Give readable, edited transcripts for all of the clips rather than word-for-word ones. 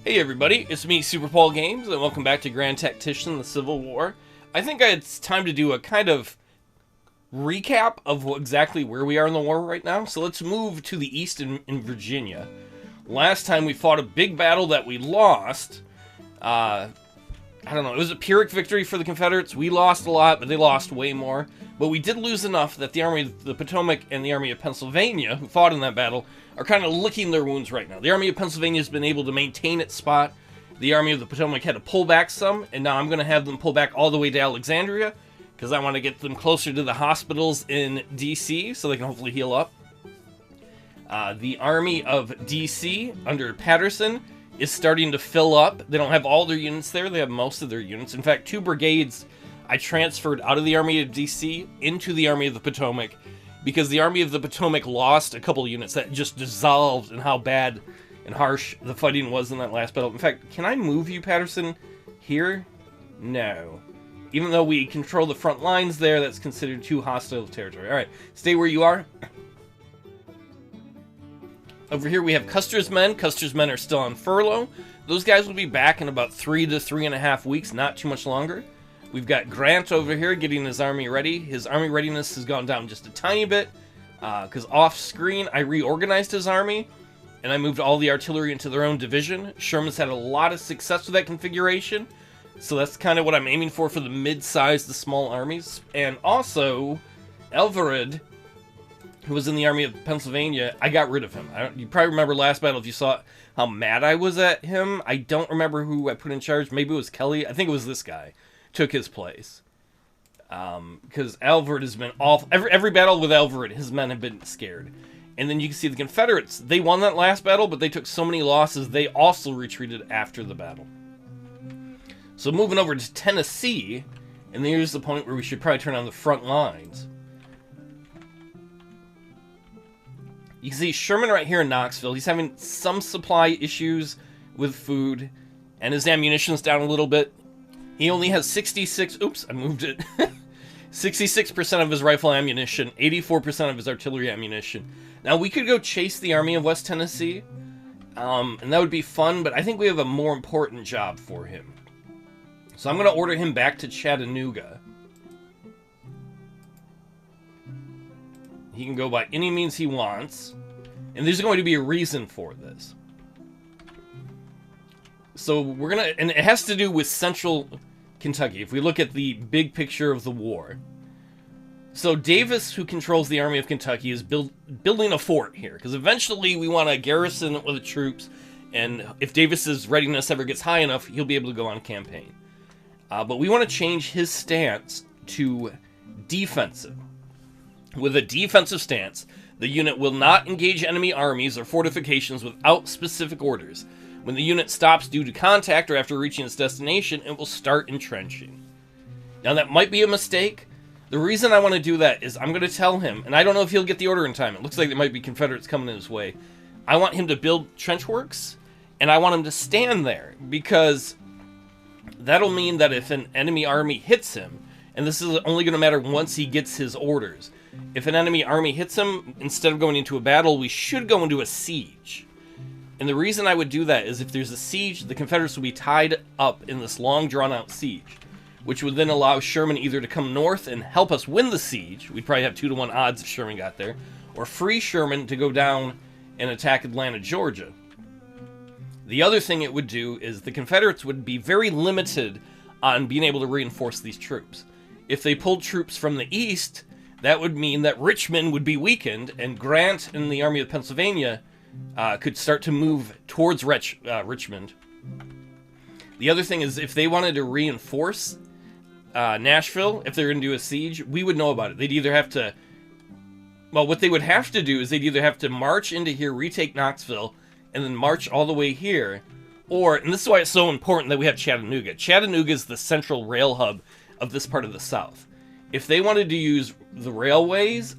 Hey everybody, it's me, Superpaulgames, and welcome back to Grand Tactician, the Civil War. I think it's time to do a kind of recap of exactly where we are in the war right now. So let's move to the east in Virginia. Last time we fought a big battle that we lost. I don't know, it was a Pyrrhic victory for the Confederates. We lost a lot, but they lost way more. But we did lose enough that the Army of the Potomac and the Army of Pennsylvania, who fought in that battle, are kind of licking their wounds right now. The Army of Pennsylvania has been able to maintain its spot. The Army of the Potomac had to pull back some, and now I'm going to have them pull back all the way to Alexandria, because I want to get them closer to the hospitals in D.C., so they can hopefully heal up. The Army of D.C., under Patterson, is starting to fill up. They don't have all their units there. They have most of their units. In fact, 2 brigades I transferred out of the Army of D.C. into the Army of the Potomac, because the Army of the Potomac lost a couple of units that just dissolved in how bad and harsh the fighting was in that last battle. In fact, can I move you, Patterson, here? No. Even though we control the front lines there, that's considered too hostile territory. Alright, stay where you are. Over here we have Custer's men. Custer's men are still on furlough. Those guys will be back in about 3 to 3.5 weeks, not too much longer. We've got Grant over here getting his army ready. His army readiness has gone down just a tiny bit, because off screen I reorganized his army, and I moved all the artillery into their own division. Sherman's had a lot of success with that configuration, so that's kind of what I'm aiming for the mid-sized to small armies. And also, Elverid, who was in the Army of Pennsylvania, I got rid of him. You probably remember last battle if you saw how mad I was at him. I don't remember who I put in charge. Maybe it was Kelly. I think it was this guy. Took his place. Because Elverid has been awful. Every battle with Elverid, his men have been scared. And then you can see the Confederates. They won that last battle, but they took so many losses, they also retreated after the battle. So moving over to Tennessee, and here's the point where we should probably turn on the front lines. You can see Sherman right here in Knoxville. He's having some supply issues with food, and his ammunition's down a little bit. He only has 66, oops, I moved it. 66% of his rifle ammunition, 84% of his artillery ammunition. Now, we could go chase the Army of West Tennessee, and that would be fun, but I think we have a more important job for him. So I'm going to order him back to Chattanooga. He can go by any means he wants, and there's going to be a reason for this. So we're going to, and it has to do with central Kentucky, if we look at the big picture of the war. So Davis, who controls the Army of Kentucky, is building a fort here, because eventually we want to garrison it with the troops, and if Davis's readiness ever gets high enough, he'll be able to go on a campaign. But we want to change his stance to defensive. With a defensive stance, the unit will not engage enemy armies or fortifications without specific orders. When the unit stops due to contact or after reaching its destination, it will start entrenching. Now that might be a mistake. The reason I want to do that is I'm going to tell him, and I don't know if he'll get the order in time. It looks like there might be Confederates coming in his way. I want him to build trench works, and I want him to stand there, because that'll mean that if an enemy army hits him, and this is only going to matter once he gets his orders, if an enemy army hits him, instead of going into a battle, we should go into a siege. And the reason I would do that is if there's a siege, the Confederates will be tied up in this long, drawn-out siege, which would then allow Sherman either to come north and help us win the siege, we'd probably have 2-to-1 odds if Sherman got there, or free Sherman to go down and attack Atlanta, Georgia. The other thing it would do is the Confederates would be very limited on being able to reinforce these troops. If they pulled troops from the east, that would mean that Richmond would be weakened, and Grant and the Army of Pennsylvania could start to move towards Richmond. The other thing is, if they wanted to reinforce Nashville, if they're going to do a siege, we would know about it. They'd either have to... Well, what they would have to do is they'd either have to march into here, retake Knoxville, and then march all the way here, or, and this is why it's so important that we have Chattanooga. Chattanooga is the central rail hub of this part of the South. If they wanted to use the railways,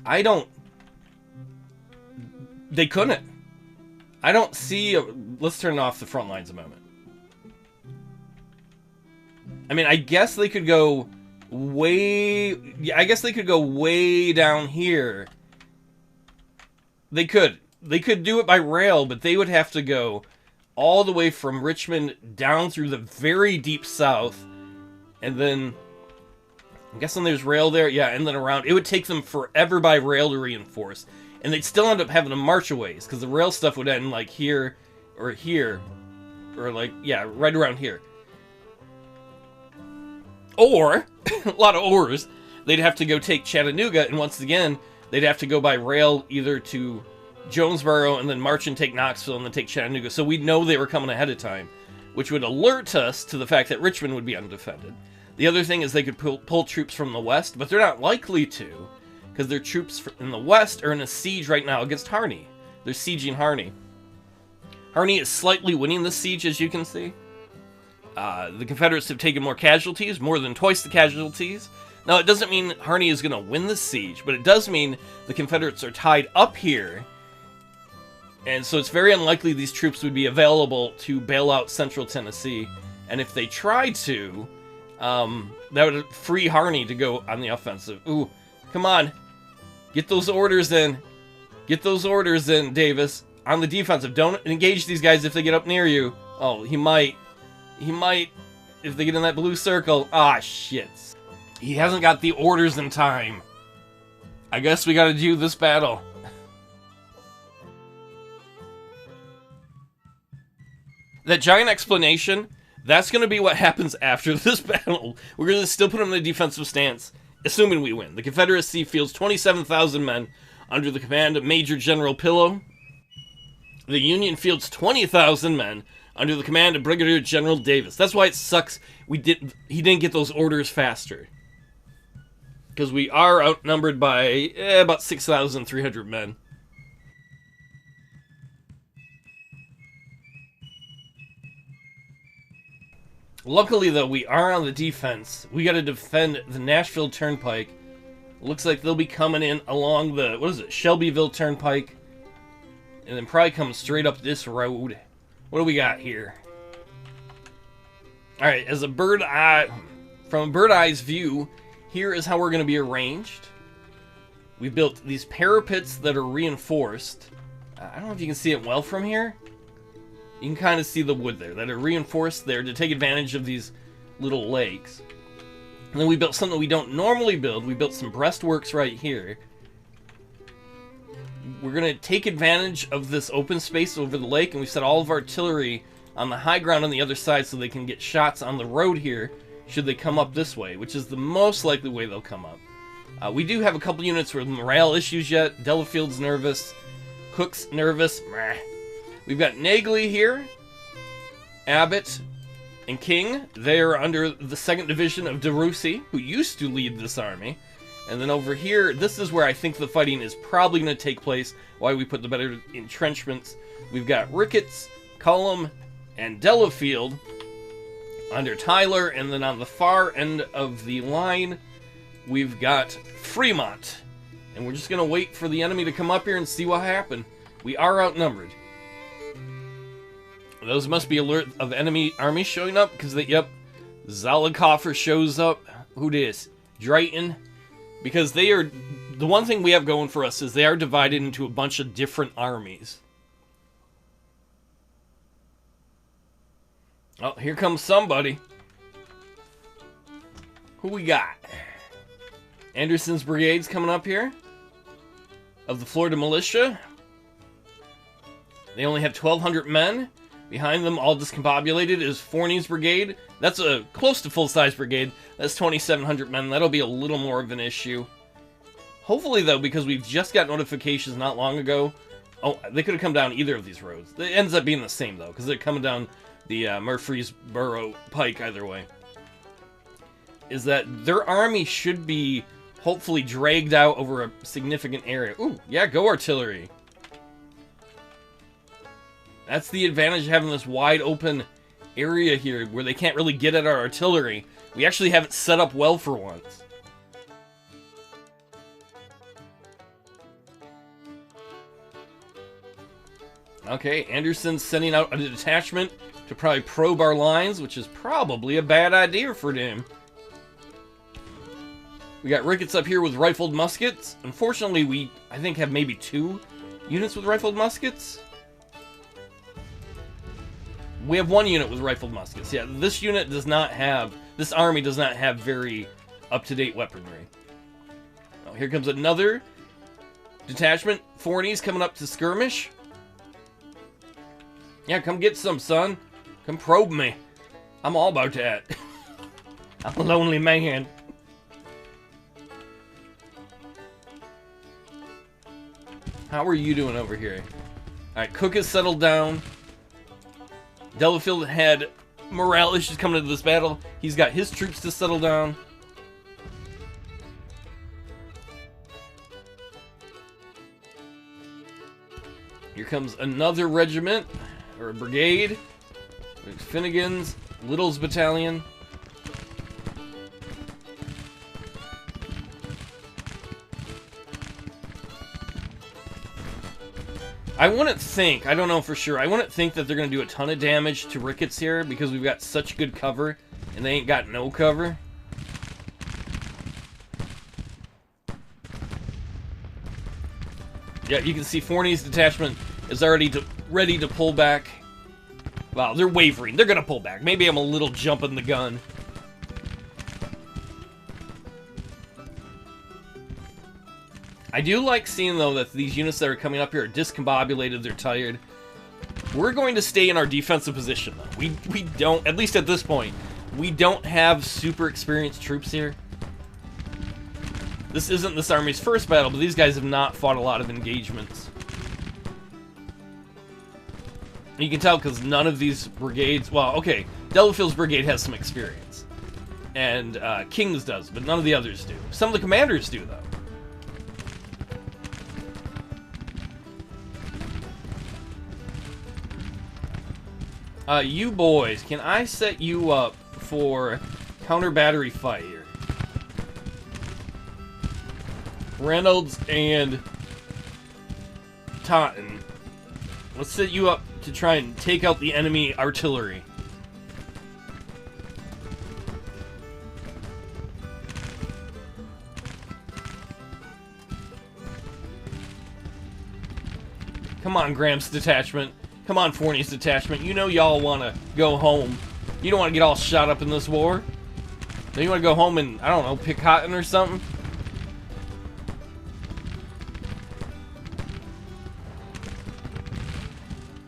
they couldn't. I don't see... Let's turn off the front lines a moment. I mean, I guess they could go way... Yeah, I guess they could go way down here. They could. They could do it by rail, but they would have to go all the way from Richmond down through the very deep south, and then I'm guessing there's rail there, yeah, and then around. It would take them forever by rail to reinforce, and they'd still end up having to march a ways, because the rail stuff would end like here, or like, yeah, right around here. Or, a lot of ors, they'd have to go take Chattanooga, and once again, they'd have to go by rail either to Jonesboro, and then march and take Knoxville, and then take Chattanooga, so we'd know they were coming ahead of time, which would alert us to the fact that Richmond would be undefended. The other thing is they could pull troops from the west, but they're not likely to, because their troops in the west are in a siege right now against Harney. They're sieging Harney. Harney is slightly winning the siege, as you can see. The Confederates have taken more casualties, more than twice the casualties. Now, it doesn't mean Harney is going to win the siege, but it does mean the Confederates are tied up here, and so it's very unlikely these troops would be available to bail out central Tennessee. And if they tried to, that would free Harney to go on the offensive. Ooh, come on. Get those orders in. Get those orders in, Davis. On the defensive. Don't engage these guys if they get up near you. Oh, he might. He might if they get in that blue circle. Ah, shit. He hasn't got the orders in time. I guess we gotta do this battle. That giant explanation, that's going to be what happens after this battle. We're going to still put them in a defensive stance, assuming we win. The Confederacy fields 27,000 men under the command of Major General Pillow. The Union fields 20,000 men under the command of Brigadier General Davis. That's why it sucks he didn't get those orders faster. Because we are outnumbered by about 6,300 men. Luckily, though, we are on the defense. We got to defend the Nashville Turnpike. Looks like they'll be coming in along the, what is it, Shelbyville Turnpike. And then probably come straight up this road. What do we got here? Alright, as a bird eye, from a bird eye's view, here is how we're going to be arranged. We built these parapets that are reinforced. I don't know if you can see it well from here. You can kind of see the wood there, that are reinforced there to take advantage of these little lakes. And then we built something we don't normally build. We built some breastworks right here. We're going to take advantage of this open space over the lake, and we set all of our artillery on the high ground on the other side so they can get shots on the road here should they come up this way, which is the most likely way they'll come up. We do have a couple units with morale issues yet. Delafield's nervous. Cook's nervous. We've got Nagley here, Abbott, and King. They are under the 2nd Division of DeRussy, who used to lead this army. And then over here, this is where I think the fighting is probably going to take place, why we put the better entrenchments. We've got Ricketts, Cullum, and Delafield under Tyler, and then on the far end of the line, we've got Fremont. And we're just going to wait for the enemy to come up here and see what happens. We are outnumbered. Those must be alert of enemy armies showing up, because yep, Zollicoffer shows up. Who dis? Drayton. Because they are, the one thing we have going for us is they are divided into a bunch of different armies. Oh, here comes somebody. Who we got? Anderson's brigade's coming up here. Of the Florida Militia. They only have 1,200 men. Behind them, all discombobulated, is Forney's brigade. That's a close to full-size brigade. That's 2,700 men. That'll be a little more of an issue. Hopefully, though, because we've just got notifications not long ago. Oh, they could have come down either of these roads. It ends up being the same, though, because they're coming down the Murfreesboro Pike either way. Is that their army should be hopefully dragged out over a significant area. Ooh, yeah, go artillery. That's the advantage of having this wide open area here where they can't really get at our artillery. We actually have it set up well for once. Okay, Anderson's sending out a detachment to probably probe our lines, which is probably a bad idea for them. We got Ricketts up here with rifled muskets. Unfortunately, we, I think, have maybe 2 units with rifled muskets. We have one unit with rifled muskets. Yeah, this unit does not have... This army does not have very up-to-date weaponry. Oh, here comes another detachment. Fornies coming up to skirmish. Yeah, come get some, son. Come probe me. I'm all about that. I'm a lonely man. How are you doing over here? Alright, Cook has settled down. Delafield had morale issues coming into this battle. He's got his troops to settle down. Here comes another regiment, or a brigade. There's Finnegan's, Little's battalion. I wouldn't think, I don't know for sure, I wouldn't think that they're going to do a ton of damage to Ricketts here because we've got such good cover and they ain't got no cover. Yeah, you can see Forney's detachment is already ready to pull back. Wow, they're wavering. They're going to pull back. Maybe I'm a little jumping the gun. I do like seeing, though, that these units that are coming up here are discombobulated, they're tired. We're going to stay in our defensive position, though. We don't, at least at this point, we don't have super experienced troops here. This isn't this army's first battle, but these guys have not fought a lot of engagements. You can tell because none of these brigades, well, okay, Delafield's brigade has some experience. And King's does, but none of the others do. Some of the commanders do, though. You boys, can I set you up for counter battery fire? Reynolds and Totten. Let's set you up to try and take out the enemy artillery. Come on, Graham's detachment. Come on, Forney's detachment. You know y'all want to go home. You don't want to get all shot up in this war. Then you want to go home and, I don't know, pick cotton or something?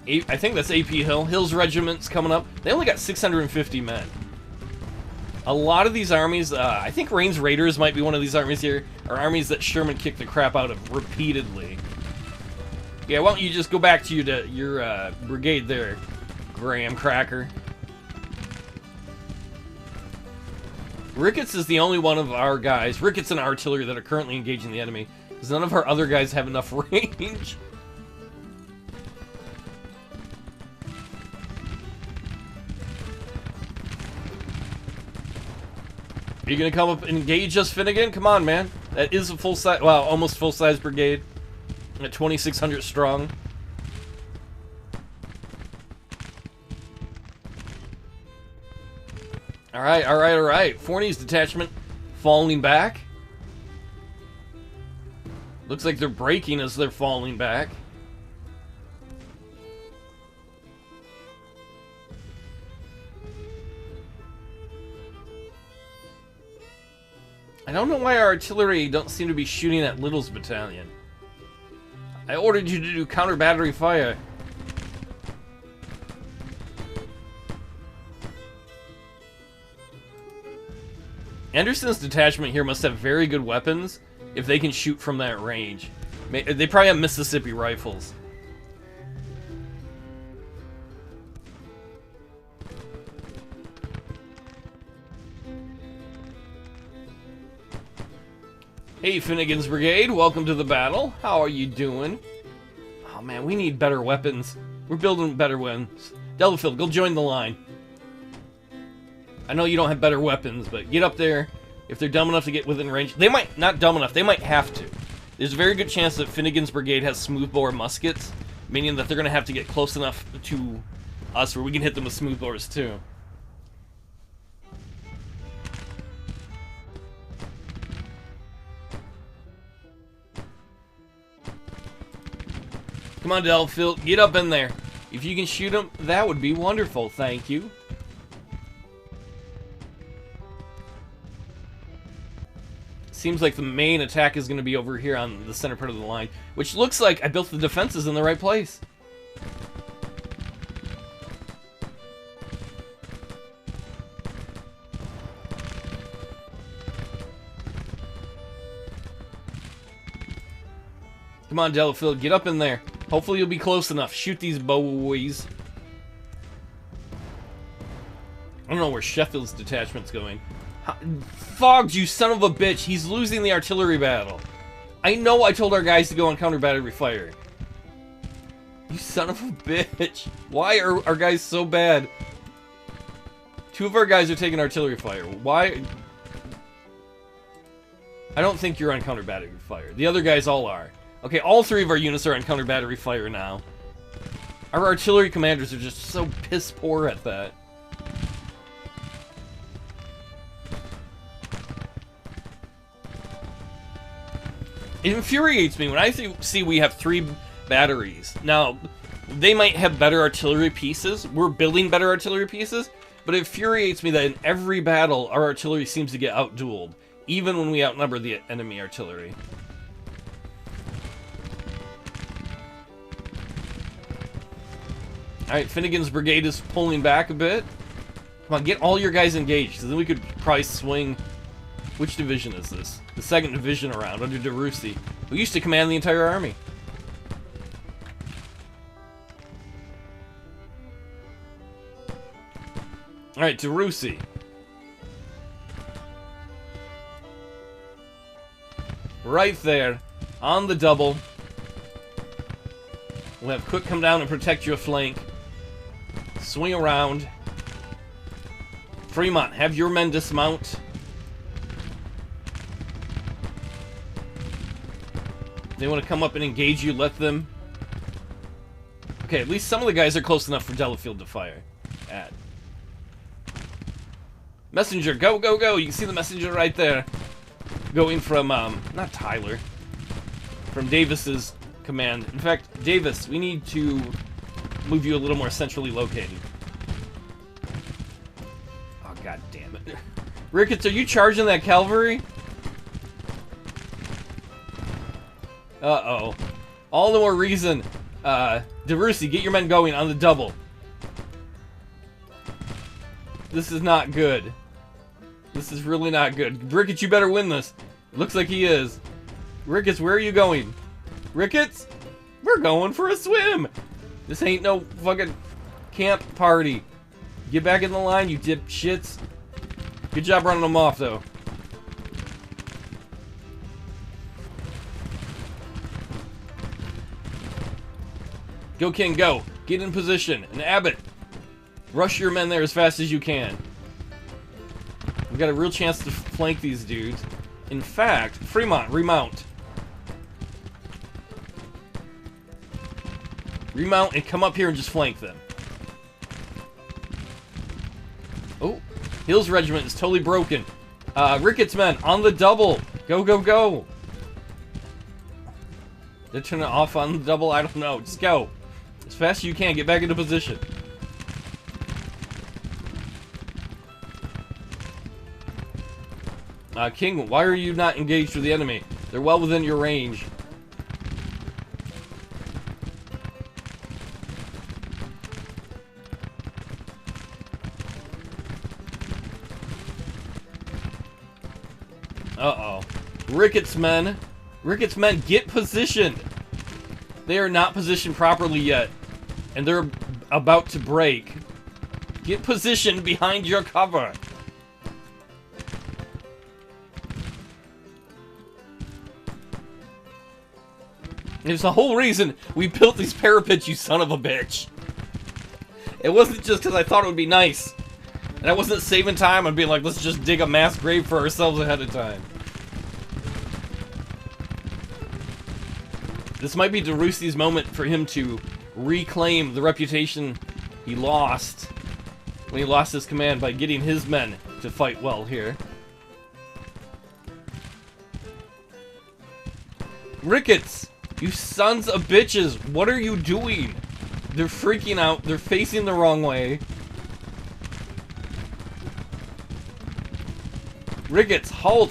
I think that's AP Hill. Hill's regiment's coming up. They only got 650 men. A lot of these armies, I think Rain's Raiders might be one of these armies here, are armies that Sherman kicked the crap out of repeatedly. Yeah, why don't you just go back to your brigade there, Graham Cracker. Ricketts is the only one of our guys, Ricketts and artillery, that are currently engaging the enemy, because none of our other guys have enough range. Are you gonna come up and engage us, Finnegan? Come on, man. That is a full-size, well, almost full-size brigade. At 2,600 strong. Alright, alright, alright. Forney's detachment falling back. Looks like they're breaking as they're falling back. I don't know why our artillery don't seem to be shooting at Little's battalion. I ordered you to do counter battery fire. Anderson's detachment here must have very good weapons if they can shoot from that range. They probably have Mississippi rifles. Hey, Finnegan's brigade, welcome to the battle. How are you doing? Oh man, we need better weapons. We're building better ones. Delafield, go join the line. I know you don't have better weapons, but get up there. If they're dumb enough to get within range, they might, not dumb enough, they might have to. There's a very good chance that Finnegan's brigade has smoothbore muskets, meaning that they're going to have to get close enough to us where we can hit them with smoothbores too. Come on, Delafield, get up in there. If you can shoot them, that would be wonderful. Thank you. Seems like the main attack is going to be over here on the center part of the line, which looks like I built the defenses in the right place. Come on, Delafield, get up in there. Hopefully you'll be close enough. Shoot these boys. I don't know where Sheffield's detachment's going. Fogged, you son of a bitch. He's losing the artillery battle. I know I told our guys to go on counter battery fire. You son of a bitch. Why are our guys so bad? 2 of our guys are taking artillery fire. Why? I don't think you're on counter battery fire. The other guys all are. Okay, all 3 of our units are on counter battery fire now. Our artillery commanders are just so piss poor at that. It infuriates me when I see we have 3 batteries. Now, they might have better artillery pieces. We're building better artillery pieces, but it infuriates me that in every battle, our artillery seems to get outdueled, even when we outnumber the enemy artillery. Alright, Finnegan's brigade is pulling back a bit. Come on, get all your guys engaged, so then we could probably swing... Which division is this? The 2nd division around, under DeRussy, who used to command the entire army. Alright, DeRussy. Right there, on the double. We'll have Cook come down and protect your flank. Swing around. Fremont, have your men dismount. They want to come up and engage you, let them. Okay, at least some of the guys are close enough for Delafield to fire at. Messenger, go, go, go! You can see the messenger right there. Going from, not Tyler. From Davis's command. In fact, Davis, we need to move you a little more centrally located. Oh, god damn it. Ricketts, are you charging that cavalry? Uh-oh. All the more reason, DeRussy, get your men going on the double. This is not good. This is really not good. Ricketts, you better win this. Looks like he is. Ricketts, where are you going? Ricketts? We're going for a swim! This ain't no fucking camp party. Get back in the line, you dipshits. Good job running them off, though. Go, King, go. Get in position. And Abbott, rush your men there as fast as you can. We've got a real chance to flank these dudes. In fact, Fremont, remount. Remount and come up here and just flank them. Oh, Hill's regiment is totally broken. Ricketts men, on the double. Go, go, go. Did they turn it off on the double? I don't know. Just go. As fast as you can, get back into position. King, why are you not engaged with the enemy? They're well within your range. Uh-oh. Ricketts men, get positioned! They are not positioned properly yet, and they're about to break. Get positioned behind your cover! There's the whole reason we built these parapets, you son of a bitch! It wasn't just because I thought it would be nice. And I wasn't saving time and being like, let's just dig a mass grave for ourselves ahead of time. This might be DeRussy's moment for him to reclaim the reputation he lost when he lost his command by getting his men to fight well here. Ricketts, you sons of bitches, what are you doing? They're freaking out. They're facing the wrong way. Ricketts, halt!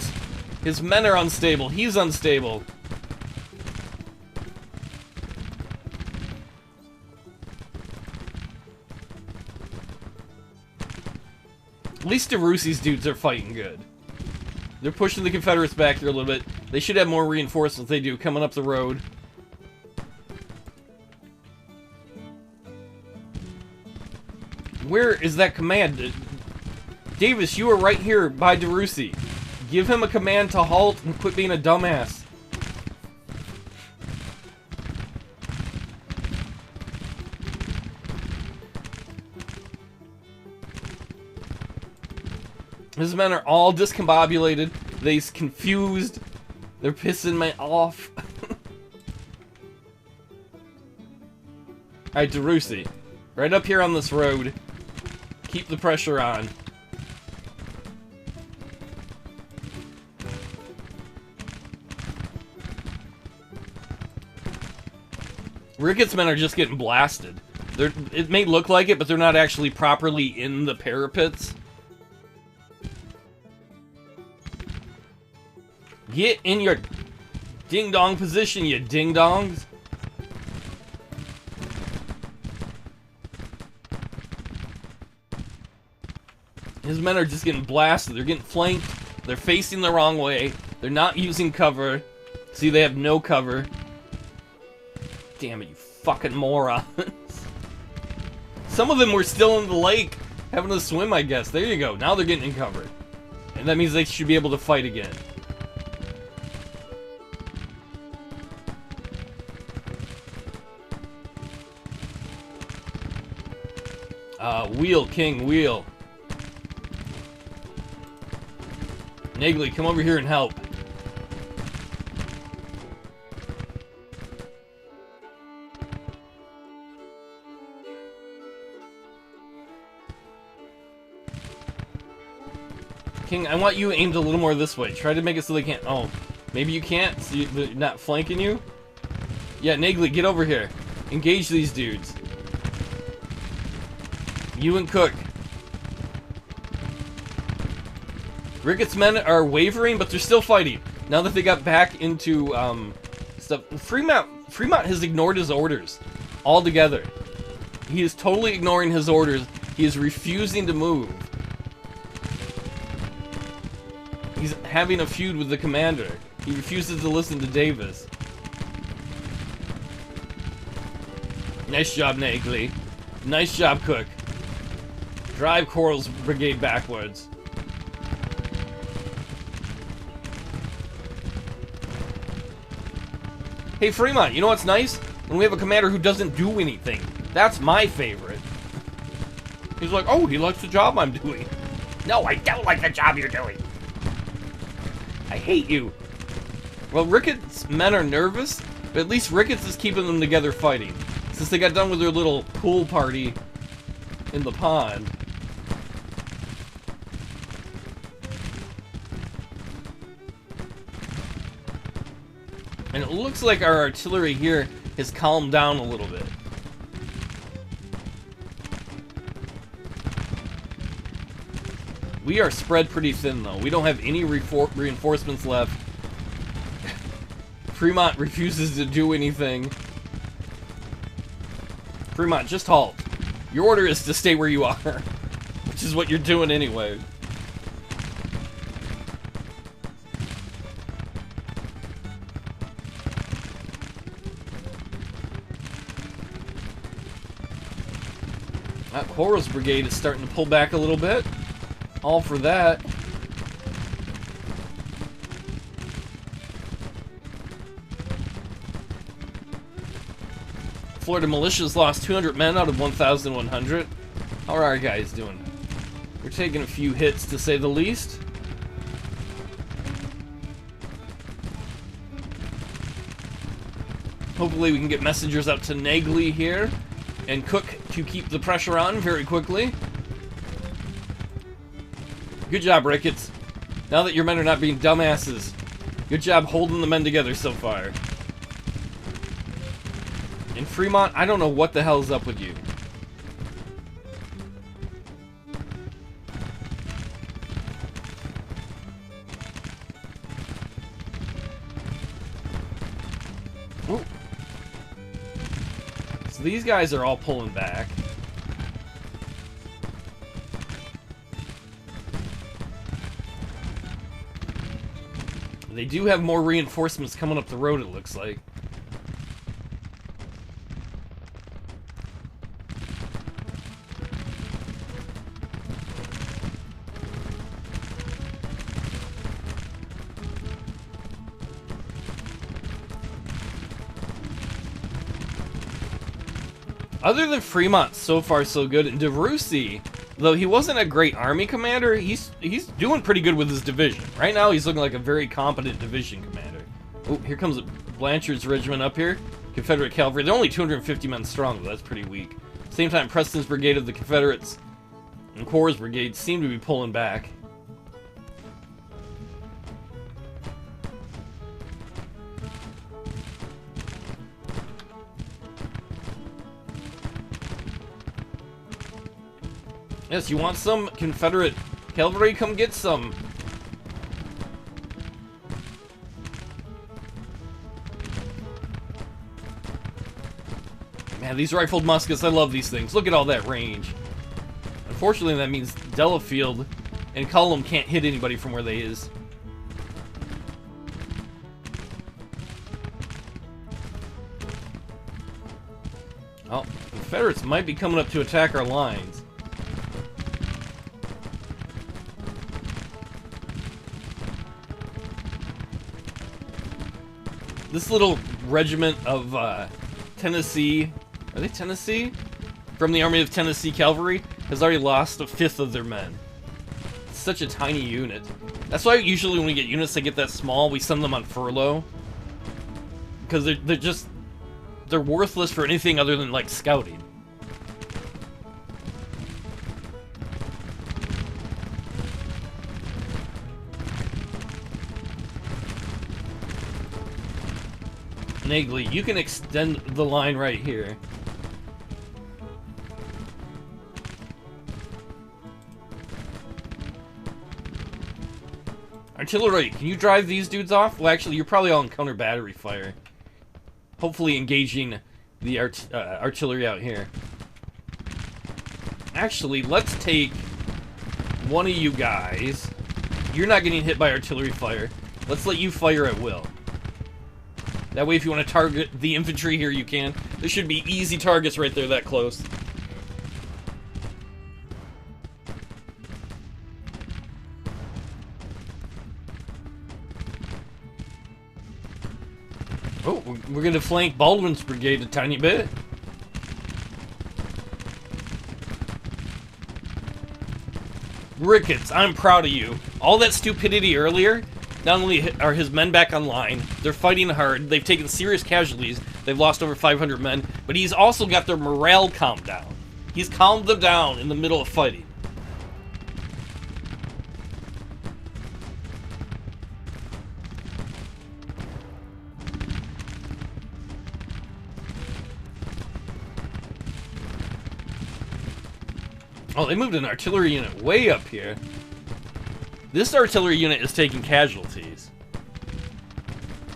His men are unstable. He's unstable. At least DeRussi's dudes are fighting good. They're pushing the Confederates back there a little bit. They should have more reinforcements. They do, coming up the road. Where is that command? Davis, you are right here by DeRussi. Give him a command to halt and quit being a dumbass. His men are all discombobulated. They're confused. They're pissing me off. Alright, DeRussi. Right up here on this road. Keep the pressure on. Ricketts' men are just getting blasted. It may look like it, but they're not actually properly in the parapets. Get in your ding-dong position, you ding-dongs. His men are just getting blasted. They're getting flanked. They're facing the wrong way. They're not using cover. See, they have no cover. Damn it, you fucking morons. Some of them were still in the lake, having to swim, I guess. There you go. Now they're getting in cover. And that means they should be able to fight again. Wheel, King, wheel. Nagley, come over here and help. King, I want you aimed a little more this way. Try to make it so they can't... Oh, maybe you can't? So they're not flanking you? Yeah, Nagley, get over here. Engage these dudes. You and Cook. Ricketts' men are wavering, but they're still fighting. Now that they got back into stuff. Fremont has ignored his orders altogether. He is totally ignoring his orders. He is refusing to move. He's having a feud with the commander. He refuses to listen to Davis. Nice job, Nagley. Nice job, Cook. Drive Coral's brigade backwards. Hey, Fremont, you know what's nice? When we have a commander who doesn't do anything. That's my favorite. He's like, oh, he likes the job I'm doing. No, I don't like the job you're doing. I hate you. Well, Ricketts' men are nervous, but at least Ricketts is keeping them together fighting. Since they got done with their little pool party in the pond. And it looks like our artillery here has calmed down a little bit. We are spread pretty thin, though. We don't have any reinforcements left. Fremont refuses to do anything. Fremont, just halt. Your order is to stay where you are, which is what you're doing anyway. That Coral's brigade is starting to pull back a little bit. All for that. Florida militia's lost 200 men out of 1,100. How are our guys doing? We're taking a few hits, to say the least. Hopefully we can get messengers up to Nagley here and Cook to keep the pressure on very quickly. Good job, Ricketts. Now that your men are not being dumbasses. Good job holding the men together so far. In Fremont, I don't know what the hell's up with you. Ooh. So these guys are all pulling back. They do have more reinforcements coming up the road, it looks like. Other than Fremont, so far so good. And DeRussy, though he wasn't a great army commander, he's doing pretty good with his division. Right now, he's looking like a very competent division commander. Oh, here comes Blanchard's regiment up here. Confederate cavalry. They're only 250 men strong, though. That's pretty weak. Same time, Preston's brigade of the Confederates and Corps' brigade seem to be pulling back. Yes, you want some Confederate cavalry? Come get some. Man, these rifled muskets, I love these things. Look at all that range. Unfortunately, that means Delafield and Cullum can't hit anybody from where they is. Oh, Confederates might be coming up to attack our lines. This little regiment of Tennessee, are they Tennessee? From the Army of Tennessee Cavalry has already lost a fifth of their men. It's such a tiny unit. That's why usually when we get units that get that small, we send them on furlough. Because they're worthless for anything other than like scouting. Nagley, you can extend the line right here. Artillery, can you drive these dudes off? Well, actually, you're probably all in counter battery fire. Hopefully engaging the artillery out here. Actually, let's take one of you guys. You're not getting hit by artillery fire. Let's let you fire at will. That way, if you want to target the infantry here, you can. There should be easy targets right there that close. Oh, we're going to flank Baldwin's brigade a tiny bit. Ricketts, I'm proud of you. All that stupidity earlier... Not only are his men back online, they're fighting hard, they've taken serious casualties, they've lost over 500 men, but he's also got their morale calmed down. He's calmed them down in the middle of fighting. Oh, they moved an artillery unit way up here. This artillery unit is taking casualties.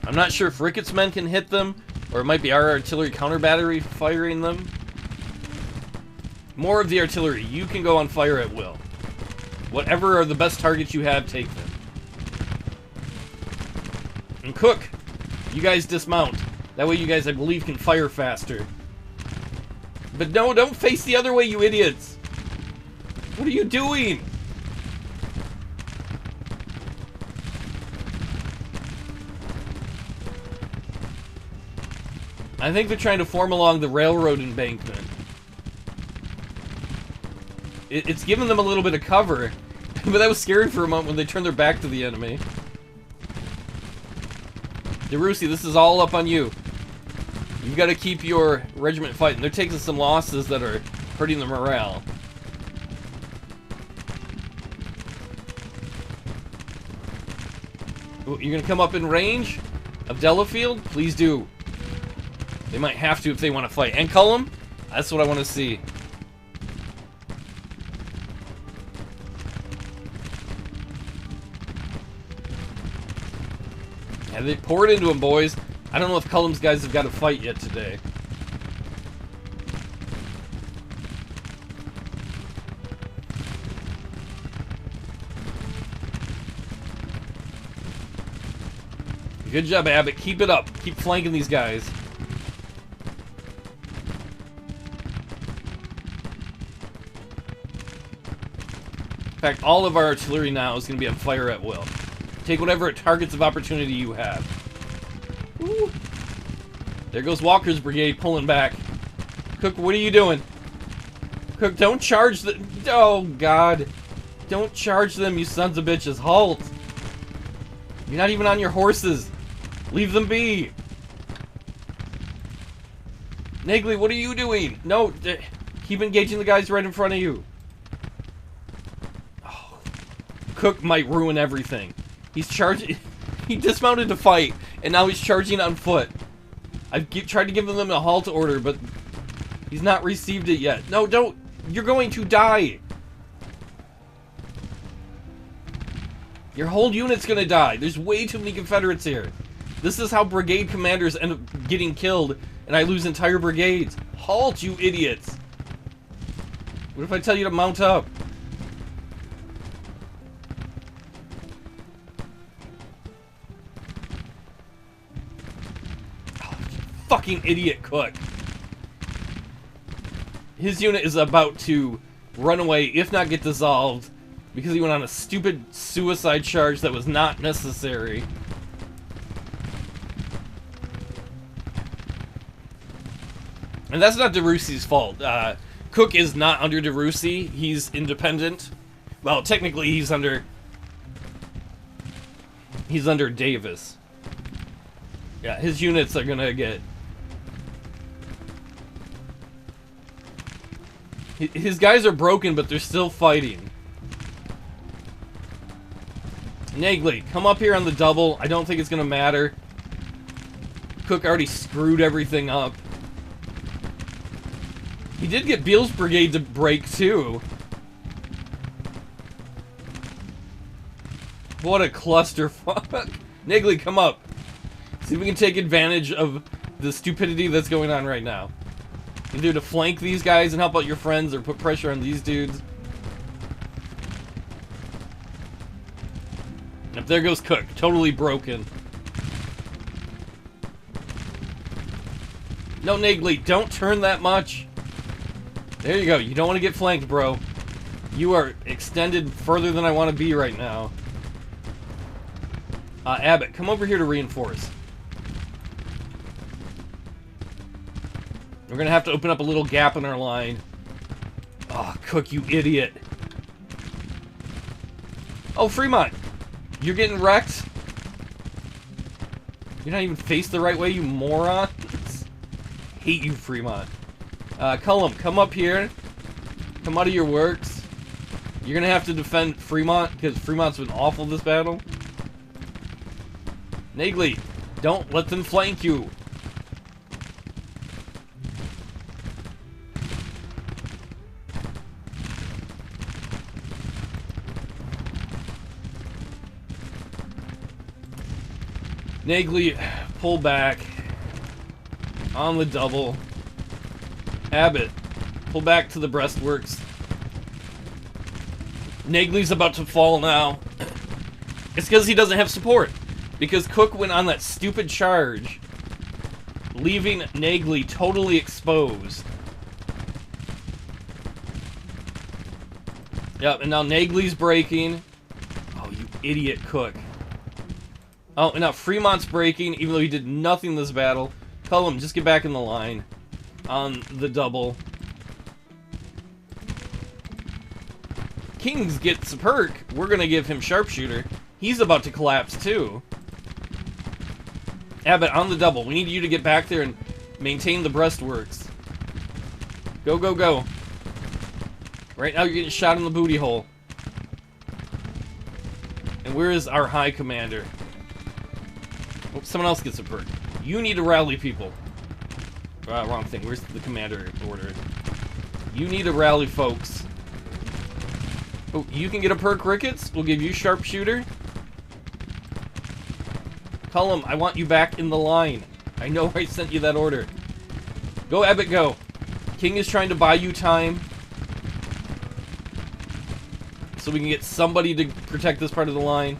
I'm not sure if Ricketts' men can hit them, or it might be our artillery counter battery firing them. More of the artillery. You can go on fire at will. Whatever are the best targets you have, take them. And Cook, you guys dismount. That way you guys, I believe, can fire faster. But no, don't face the other way, you idiots! What are you doing? I think they're trying to form along the railroad embankment. It's giving them a little bit of cover, but that was scary for a moment when they turned their back to the enemy. DeRussy, this is all up on you. You've got to keep your regiment fighting. They're taking some losses that are hurting the morale. Ooh, you're going to come up in range of Delafield? Please do. They might have to if they want to fight. And Cullum? That's what I want to see. Yeah, they pour it into him, boys. I don't know if Cullum's guys have got to fight yet today. Good job, Abbott. Keep it up. Keep flanking these guys. In fact, all of our artillery now is going to be on fire at will. Take whatever targets of opportunity you have. Woo. There goes Walker's brigade pulling back. Cook, what are you doing? Cook, don't charge the... Oh, God. Don't charge them, you sons of bitches. Halt. You're not even on your horses. Leave them be. Nagley, what are you doing? No, keep engaging the guys right in front of you. Oh, Cook might ruin everything. He's charging. He dismounted to fight, and now he's charging on foot. I've tried to give them a halt order, but he's not received it yet. No, don't. You're going to die. Your whole unit's gonna die. There's way too many Confederates here. This is how brigade commanders end up getting killed, and I lose entire brigades. Halt, you idiots! What if I tell you to mount up? Oh, fucking idiot Cook. His unit is about to run away, if not get dissolved, because he went on a stupid suicide charge that was not necessary. And that's not DeRussi's fault. Cook is not under DeRussi. He's independent. Well, technically he's under Davis. Yeah, his units are gonna get... His guys are broken, but they're still fighting. Nagley, come up here on the double. I don't think it's gonna matter. Cook already screwed everything up. He did get Beale's brigade to break, too. What a clusterfuck. Nagley, come up. See if we can take advantage of the stupidity that's going on right now. You can do to flank these guys and help out your friends, or put pressure on these dudes. Yep, there goes Cook. Totally broken. No, Nagley, don't turn that much. There you go. You don't want to get flanked, bro. You are extended further than I want to be right now. Abbott, come over here to reinforce. We're going to have to open up a little gap in our line. Oh, Cook, you idiot. Oh, Fremont. You're getting wrecked. You're not even faced the right way, you moron. Hate you, Fremont. Cullum, come up here. Come out of your works. You're gonna have to defend Fremont, because Fremont's been awful this battle. Nagley, don't let them flank you. Nagley, pull back. On the double. Abbott, pull back to the breastworks. Nagley's about to fall now. It's because he doesn't have support. Because Cook went on that stupid charge, leaving Nagley totally exposed. Yep, and now Nagley's breaking. Oh, you idiot, Cook. Oh, and now Fremont's breaking, even though he did nothing in this battle. Cullum, just get back in the line. On the double. Kings gets a perk. We're gonna give him sharpshooter. He's about to collapse too. Abbott, on the double. We need you to get back there and maintain the breastworks. Go, go, go. Right now you're getting shot in the booty hole. And where is our high commander? Oh, someone else gets a perk. You need to rally people. Wrong thing. Where's the commander order? You need to rally, folks. Oh, you can get a perk, Ricketts. We'll give you sharpshooter. Cullum, I want you back in the line. I know I sent you that order. Go, Abbott, go. King is trying to buy you time, so we can get somebody to protect this part of the line.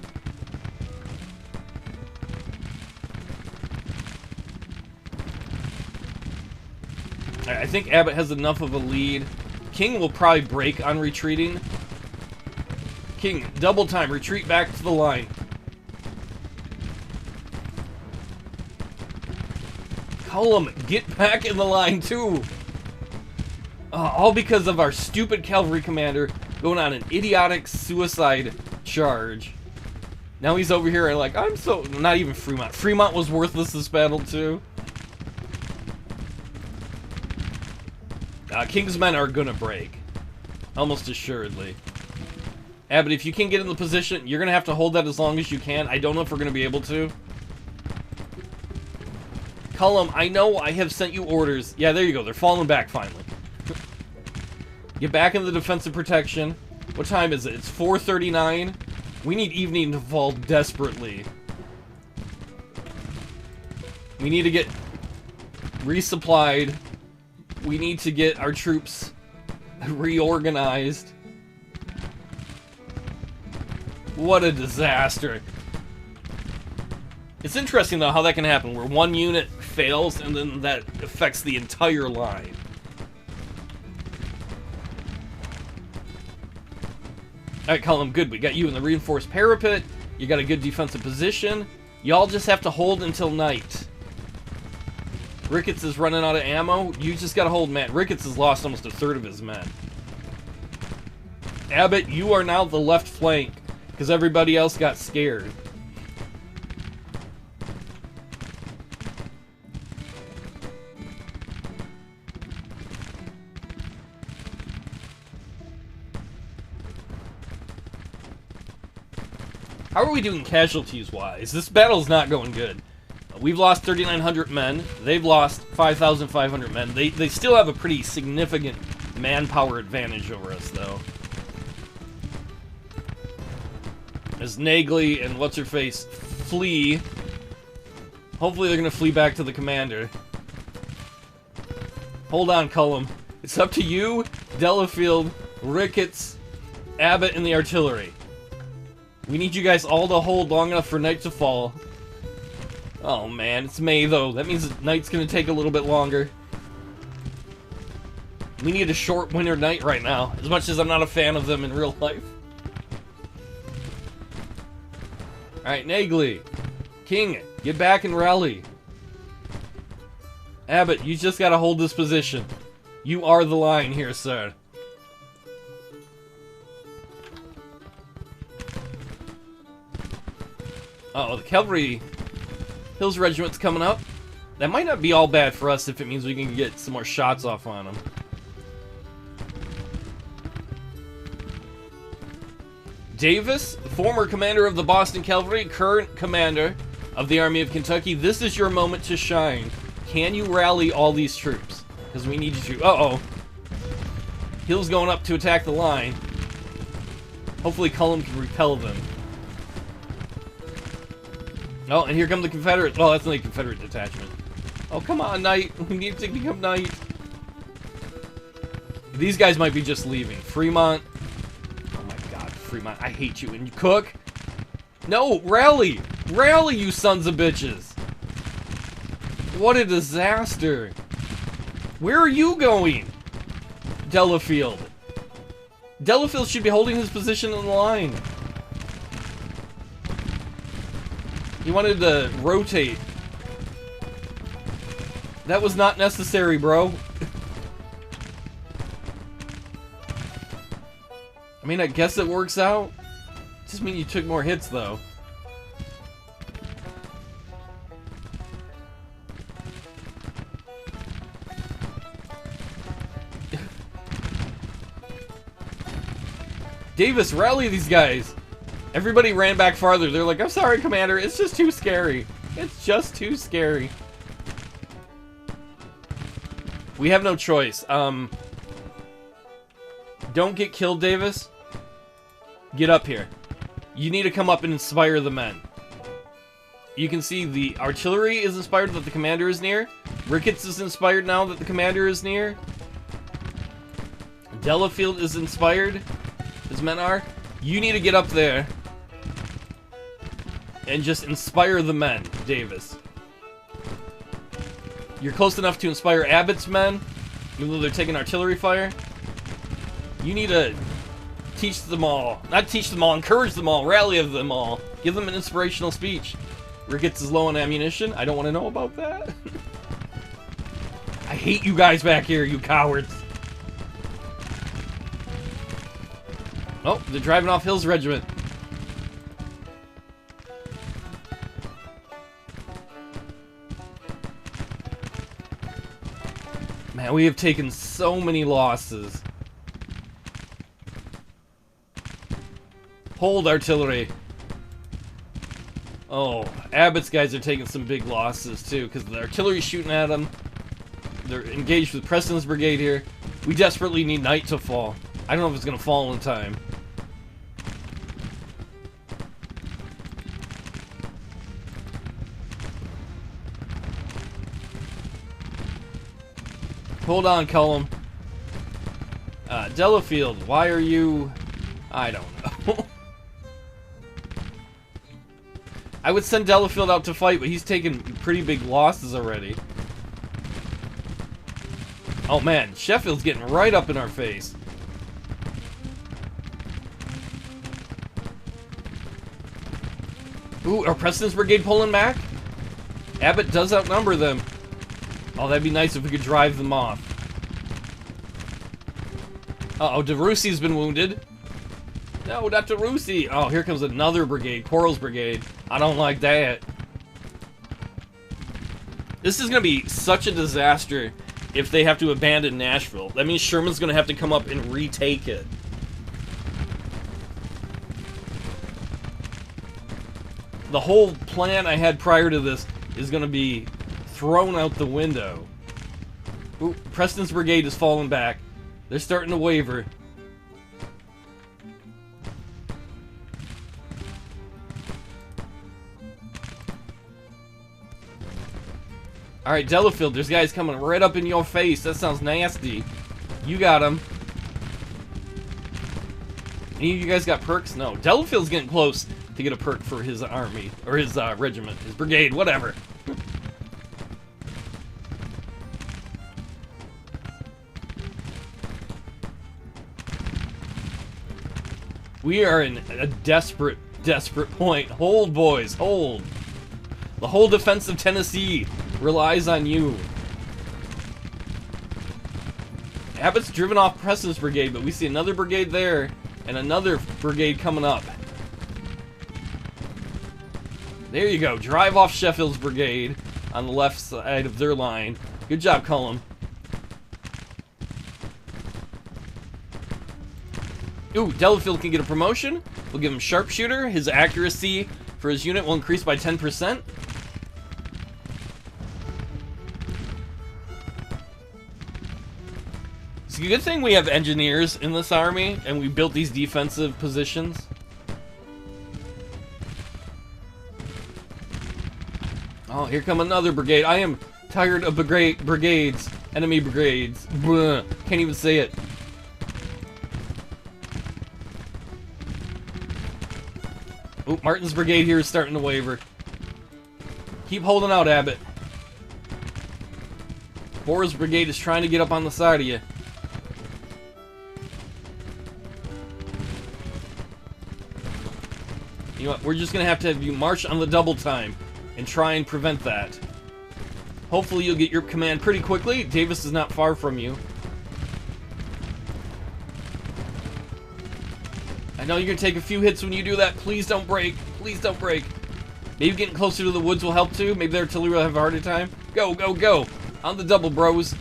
I think Abbott has enough of a lead. King will probably break on retreating. King, double time, retreat back to the line. Cullum, get back in the line too. All because of our stupid cavalry commander going on an idiotic suicide charge. Now he's over here and like, I'm so... Not even Fremont. Fremont was worthless this battle too. King's men are gonna break. Almost assuredly. Abbott, if you can get in the position, you're gonna have to hold that as long as you can. I don't know if we're gonna be able to. Cullum, I know I have sent you orders. Yeah, there you go. They're falling back finally. Get back in the defensive protection. What time is it? It's 4:39. We need evening to fall desperately. We need to get resupplied. We need to get our troops reorganized. What a disaster. It's interesting, though, how that can happen, where one unit fails and then that affects the entire line. Alright, Cullum, good. We got you in the reinforced parapet. You got a good defensive position. Y'all just have to hold until night. Ricketts is running out of ammo. You just gotta hold, man. Ricketts has lost almost a third of his men. Abbott, you are now the left flank, because everybody else got scared. How are we doing casualties-wise? This battle's not going good. We've lost 3,900 men. They've lost 5,500 men. They still have a pretty significant manpower advantage over us, though. As Nagley and What's-Her-Face flee. Hopefully they're going to flee back to the commander. Hold on, Cullum. It's up to you, Delafield, Ricketts, Abbott, and the artillery. We need you guys all to hold long enough for night to fall. Oh man, it's May though. That means night's gonna take a little bit longer. We need a short winter night right now, as much as I'm not a fan of them in real life. Alright, Nagley. King, get back and rally. Abbott, you just gotta hold this position. You are the line here, sir. Uh-oh, the cavalry Hills Regiment's coming up. That might not be all bad for us if it means we can get some more shots off on them. Davis, former commander of the Boston Cavalry, current commander of the Army of Kentucky, this is your moment to shine. Can you rally all these troops? Because we need you to. Uh-oh. Hill's going up to attack the line. Hopefully Cullum can repel them. Oh, and here come the Confederate. Oh, that's not a Confederate detachment. Oh, come on, Knight. We need to become Knight. These guys might be just leaving. Fremont. Oh my god, Fremont. I hate you. And Cook. No, rally. Rally, you sons of bitches. What a disaster. Where are you going? Delafield. Delafield should be holding his position in the line. He wanted to rotate. That was not necessary, bro. I mean, I guess it works out. Just mean you took more hits, though. Davis, rally these guys. Everybody ran back farther. They're like, I'm sorry, Commander. It's just too scary. It's just too scary. We have no choice. Don't get killed, Davis. Get up here. You need to come up and inspire the men. You can see the artillery is inspired that the commander is near. Ricketts is inspired now that the commander is near. Delafield is inspired. His men are. You need to get up there and just inspire the men, Davis. You're close enough to inspire Abbott's men, even though they're taking artillery fire. You need to teach them all. Not teach them all, encourage them all, rally them all. Give them an inspirational speech. Ricketts is low on ammunition. I don't want to know about that. I hate you guys back here, you cowards. Oh, they're driving off Hill's regiment. Man, we have taken so many losses. Hold artillery. Oh, Abbott's guys are taking some big losses too, because the artillery's shooting at them. They're engaged with Preston's brigade here. We desperately need night to fall. I don't know if it's going to fall in time. Hold on, Cullum. Delafield, why are you... I don't know. I would send Delafield out to fight, but he's taken pretty big losses already. Oh man, Sheffield's getting right up in our face. Ooh, are Preston's brigade pulling back? Abbott does outnumber them. Oh, that'd be nice if we could drive them off. Uh-oh, DeRussi's been wounded. No, not DeRussi. Oh, here comes another brigade, Quarles' brigade. I don't like that. This is going to be such a disaster if they have to abandon Nashville. That means Sherman's going to have to come up and retake it. The whole plan I had prior to this is going to be thrown out the window. Ooh, Preston's brigade is falling back. They're starting to waver. Alright, Delafield, there's guys coming right up in your face. That sounds nasty. You got him. Any of you guys got perks? No. Delafield's getting close to get a perk for his army. Or his regiment. His brigade, whatever. We are in a desperate, desperate point. Hold, boys, hold. The whole defense of Tennessee relies on you. Abbott's driven off Preston's brigade, but we see another brigade there and another brigade coming up. There you go. Drive off Sheffield's brigade on the left side of their line. Good job, Cullum. Ooh, Delafield can get a promotion. We'll give him sharpshooter. His accuracy for his unit will increase by 10%. It's a good thing we have engineers in this army, and we built these defensive positions. Oh, here come another brigade. I am tired of brigades. Enemy brigades. Blah. Can't even say it. Oh, Martin's brigade here is starting to waver. Keep holding out, Abbott. Bora's brigade is trying to get up on the side of you. You know what? We're just going to have you march on the double time and try and prevent that. Hopefully you'll get your command pretty quickly. Davis is not far from you. I know you're going to take a few hits when you do that. Please don't break. Please don't break. Maybe getting closer to the woods will help too. Maybe their artillery will have a harder time. Go, go, go. On the double, bros.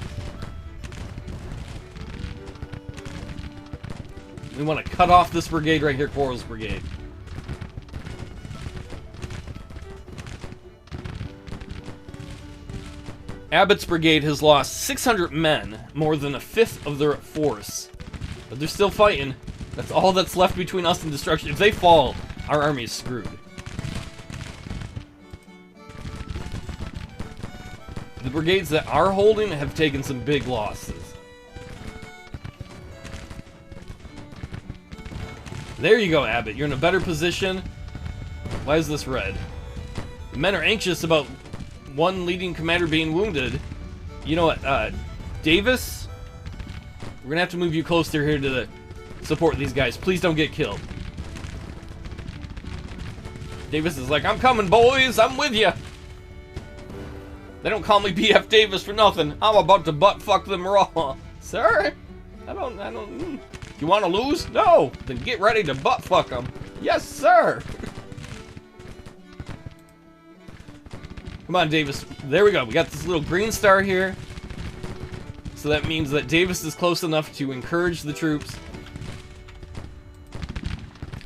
We want to cut off this brigade right here, Quarles' brigade. Abbott's brigade has lost 600 men, more than a fifth of their force. But they're still fighting. That's all that's left between us and destruction. If they fall, our army is screwed. The brigades that are holding have taken some big losses. There you go, Abbott. You're in a better position. Why is this red? The men are anxious about one leading commander being wounded. You know what, Davis? We're gonna have to move you closer here to support these guys. Please don't get killed. Davis is like, I'm coming, boys. I'm with you. They don't call me BF Davis for nothing. I'm about to butt fuck them raw. Sir? I don't. You want to lose? No. Then get ready to butt fuck them. Yes, sir. Come on, Davis. There we go. We got this little green star here. So that means that Davis is close enough to encourage the troops.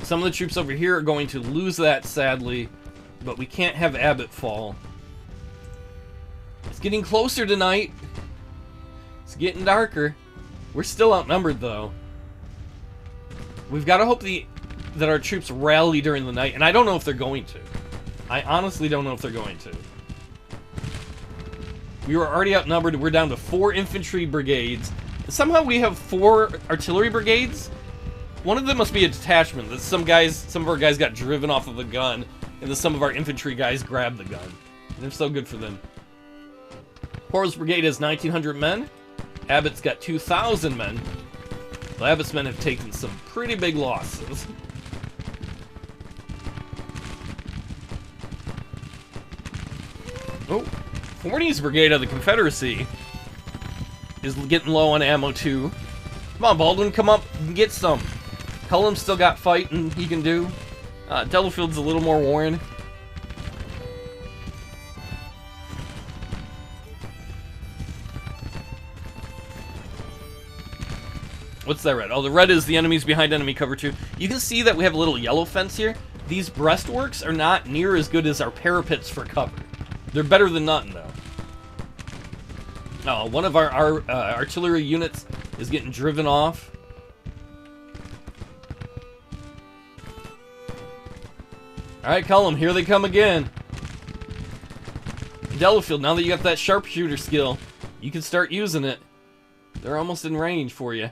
Some of the troops over here are going to lose that, sadly. But we can't have Abbott fall. It's getting closer tonight. It's getting darker. We're still outnumbered, though. We've got to hope that our troops rally during the night, and I don't know if they're going to. I honestly don't know if they're going to. We were already outnumbered. We're down to 4 infantry brigades. Somehow we have 4 artillery brigades. One of them must be a detachment. That some of our guys got driven off of a gun, and then some of our infantry guys grabbed the gun. And if so, good for them. Quarles Brigade has 1,900 men. Abbott's got 2,000 men. Well, Abbott's men have taken some pretty big losses. Oh, Forney's Brigade of the Confederacy is getting low on ammo too. Come on, Baldwin, come up and get some. Cullum's still got fighting he can do. Delafield's a little more worn. What's that red? Oh, the red is the enemies behind enemy cover too. You can see that we have a little yellow fence here. These breastworks are not near as good as our parapets for cover. They're better than nothing, though. Oh, one of our artillery units is getting driven off. Alright, Cullum, here they come again. Delafield, now that you got that sharpshooter skill, you can start using it. They're almost in range for you.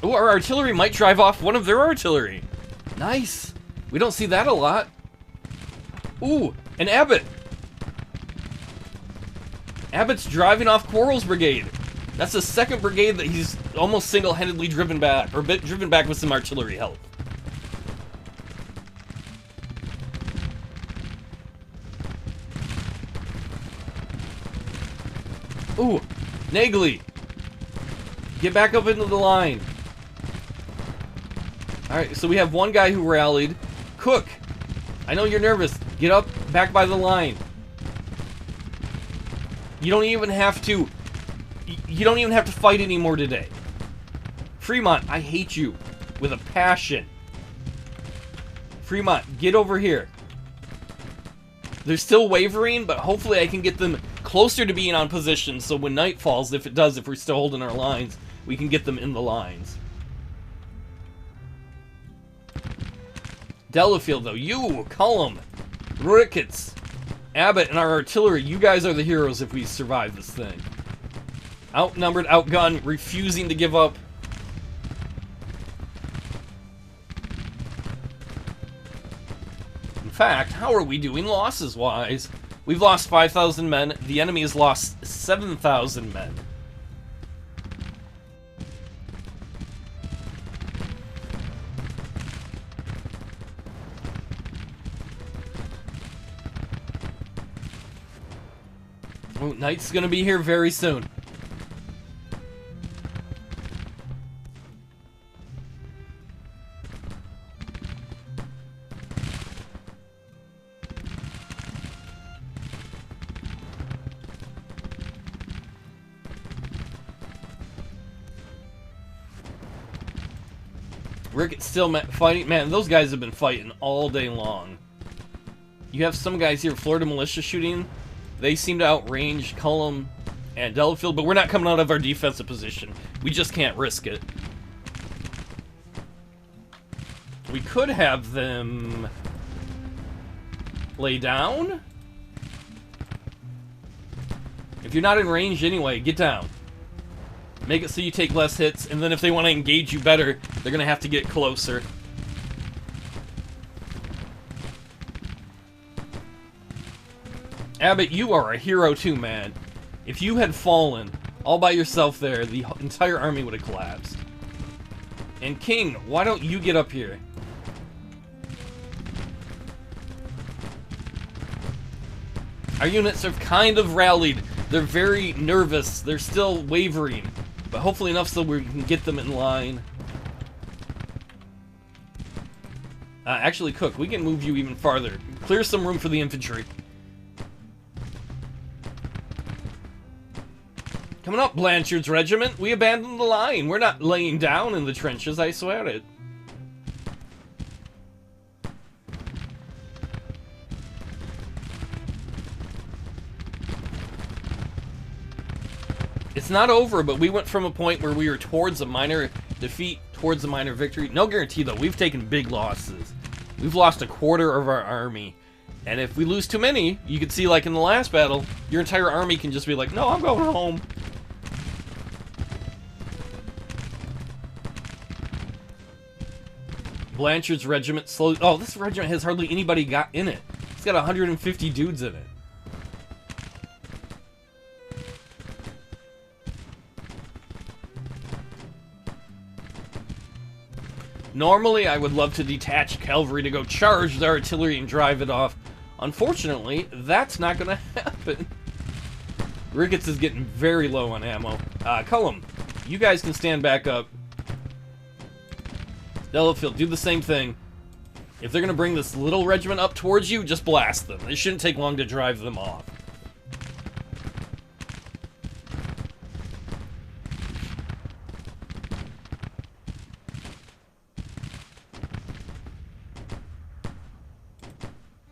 Oh, our artillery might drive off one of their artillery. Nice. We don't see that a lot. Ooh, an Abbott. Abbott's driving off Quarles Brigade. That's the second brigade that he's almost single-handedly driven back, or driven back with some artillery help. Ooh, Nagley. Get back up into the line. Alright, so we have one guy who rallied. Cook, I know you're nervous. Get up, back by the line. You don't even have to fight anymore today. Fremont, I hate you with a passion. Fremont, get over here. They're still wavering, but hopefully I can get them closer to being on position, so when night falls, if we're still holding our lines, we can get them in the lines. Delafield, though, you, Cullum, Ricketts, Abbott, and our artillery, you guys are the heroes if we survive this thing. Outnumbered, outgunned, refusing to give up. In fact, how are we doing losses-wise? We've lost 5,000 men. The enemy has lost 7,000 men. Oh, night's gonna be here very soon. Ricketts still fighting. Man, those guys have been fighting all day long. You have some guys here, Florida Militia shooting. They seem to outrange Cullum and Delafield, but we're not coming out of our defensive position. We just can't risk it. We could have them lay down. If you're not in range anyway, get down. Make it so you take less hits, and then if they want to engage you better, they're going to have to get closer. Abbott, you are a hero too, man. If you had fallen all by yourself there, the entire army would have collapsed. And King, why don't you get up here? Our units have kind of rallied. They're very nervous. They're still wavering. But hopefully enough so we can get them in line. Actually, Cook, we can move you even farther. Clear some room for the infantry. Coming up, Blanchard's regiment. We abandoned the line. We're not laying down in the trenches, I swear it. It's not over, but we went from a point where we were towards a minor defeat, towards a minor victory. No guarantee, though. We've taken big losses. We've lost a quarter of our army. And if we lose too many, you can see, like in the last battle, your entire army can just be like, no, I'm going home. Blanchard's regiment slowly... Oh, this regiment has hardly anybody got in it. It's got 150 dudes in it. Normally, I would love to detach cavalry to go charge the artillery and drive it off. Unfortunately, that's not going to happen. Ricketts is getting very low on ammo. Cullum, you guys can stand back up. Delafield, do the same thing. If they're going to bring this little regiment up towards you, just blast them. It shouldn't take long to drive them off.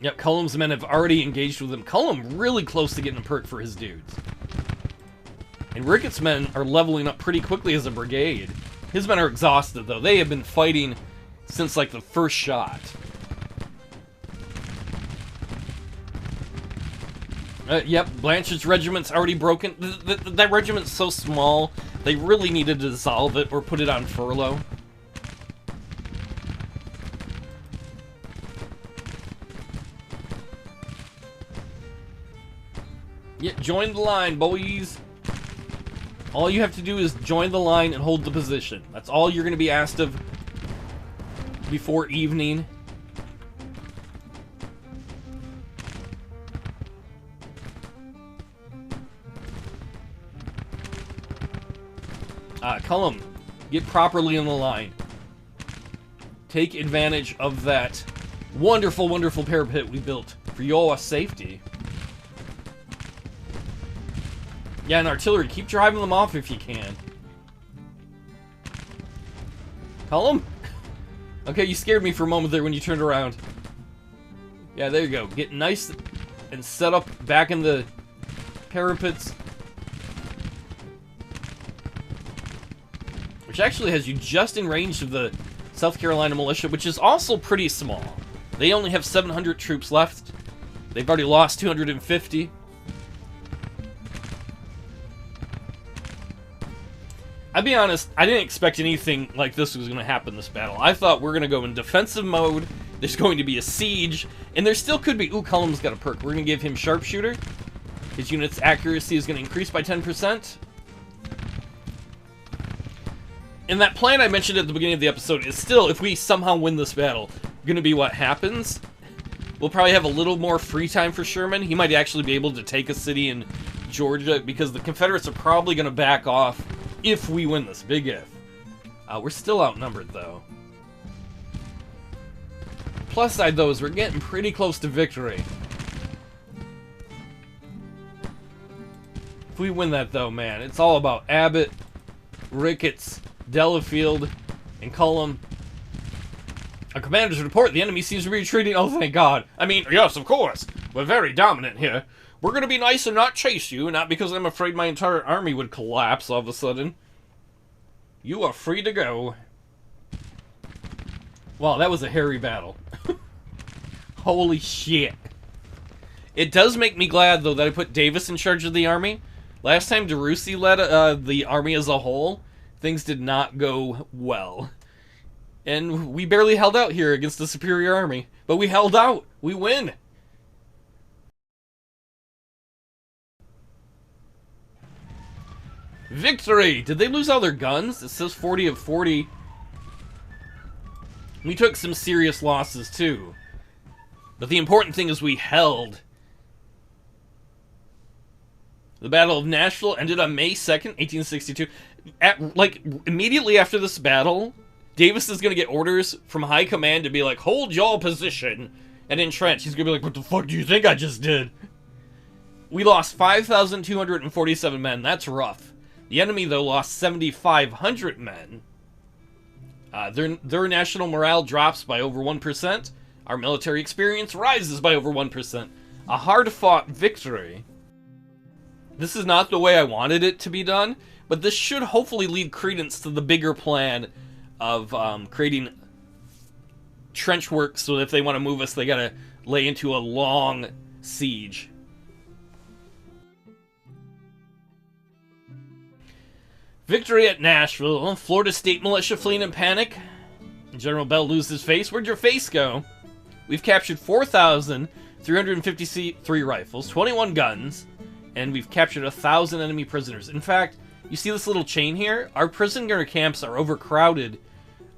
Yep, Cullum's men have already engaged with him. Cullum really close to getting a perk for his dudes. And Ricketts' men are leveling up pretty quickly as a brigade. His men are exhausted, though. They have been fighting since, like, the first shot. Yep, Blanchard's regiment's already broken. That regiment's so small, they really needed to dissolve it or put it on furlough. Yeah, join the line, boys. All you have to do is join the line and hold the position. That's all you're going to be asked of before evening. Cullum, get properly in the line. Take advantage of that wonderful, wonderful parapet we built for your safety. Yeah, and artillery, keep driving them off if you can. Cullum? Okay, you scared me for a moment there when you turned around. Yeah, there you go. Get nice and set up back in the parapets. Which actually has you just in range of the South Carolina militia, which is also pretty small. They only have 700 troops left. They've already lost 250. I'll be honest, I didn't expect anything like this was going to happen this battle. I thought we're going to go in defensive mode, there's going to be a siege, and there still could be... Ooh, Cullum's got a perk. We're going to give him Sharpshooter. His unit's accuracy is going to increase by 10%. And that plan I mentioned at the beginning of the episode is still, if we somehow win this battle, going to be what happens. We'll probably have a little more free time for Sherman. He might actually be able to take a city in Georgia, because the Confederates are probably going to back off if we win this. Big if. We're still outnumbered, though. Plus side, though, is we're getting pretty close to victory. If we win that, though, man, it's all about Abbott, Ricketts, Delafield, and Cullum. Our commanders report the enemy seems to be retreating. Oh, thank God. I mean, yes, of course. We're very dominant here. We're going to be nice and not chase you, not because I'm afraid my entire army would collapse all of a sudden. You are free to go. Wow, that was a hairy battle. Holy shit. It does make me glad, though, that I put Davis in charge of the army. Last time DeRusi led the army as a whole, things did not go well. And we barely held out here against the superior army. But we held out. We win. Victory! Did they lose all their guns? It says 40 of 40. We took some serious losses, too. But the important thing is we held. The Battle of Nashville ended on May 2nd, 1862. Immediately after this battle, Davis is going to get orders from high command to be like, hold your position and entrench. He's going to be like, what the fuck do you think I just did? We lost 5,247 men. That's rough. The enemy, though, lost 7,500 men. Their national morale drops by over 1%. Our military experience rises by over 1%. A hard-fought victory. This is not the way I wanted it to be done, but this should hopefully lead credence to the bigger plan of creating trench work so that if they want to move us, they gotta lay into a long siege. Victory at Nashville. Florida State Militia fleeing in panic. General Bell loses his face. Where'd your face go? We've captured 4,353 rifles, 21 guns, and we've captured 1,000 enemy prisoners. In fact, you see this little chain here? Our prisoner camps are overcrowded.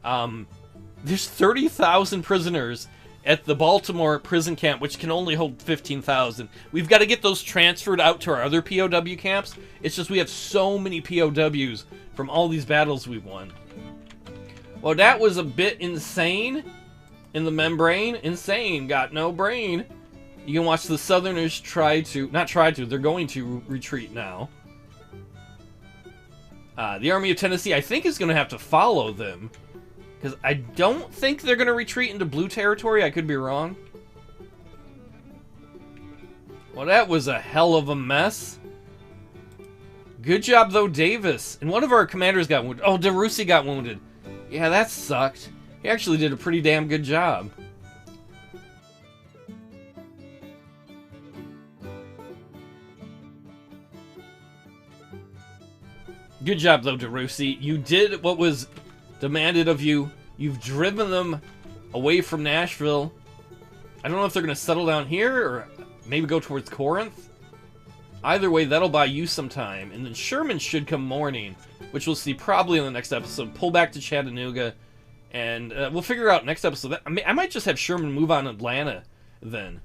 There's 30,000 prisoners at the Baltimore prison camp, which can only hold 15,000. We've got to get those transferred out to our other POW camps. It's just we have so many POWs from all these battles we've won. Well, that was a bit insane in the membrane. Insane, got no brain. You can watch the Southerners they're going to retreat now. The Army of Tennessee, I think, is going to have to follow them. Because I don't think they're going to retreat into blue territory. I could be wrong. Well, that was a hell of a mess. Good job, though, Davis. And one of our commanders got wounded. Oh, DeRusi got wounded. Yeah, that sucked. He actually did a pretty damn good job. Good job, though, DeRusi. You did what was demanded of you. You've driven them away from Nashville. I don't know if they're going to settle down here or maybe go towards Corinth. Either way, that'll buy you some time. And then Sherman should come morning, which we'll see probably in the next episode. Pull back to Chattanooga. And we'll figure out next episode. I might just have Sherman move on Atlanta then.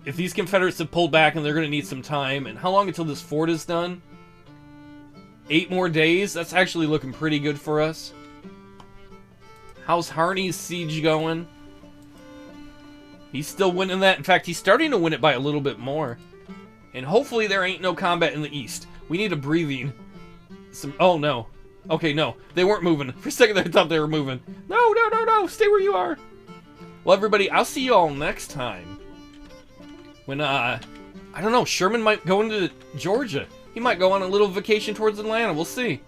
If these Confederates have pulled back and they're going to need some time. And how long until this fort is done? 8 more days? That's actually looking pretty good for us. How's Harney's siege going? He's still winning that. In fact, he's starting to win it by a little bit more. And hopefully there ain't no combat in the east. We need a breathing. Oh, no. Okay, no. They weren't moving. For a second I thought they were moving. No, no, no, no. Stay where you are. Well, everybody, I'll see you all next time. When, I don't know, Sherman might go into Georgia. He might go on a little vacation towards Atlanta. We'll see.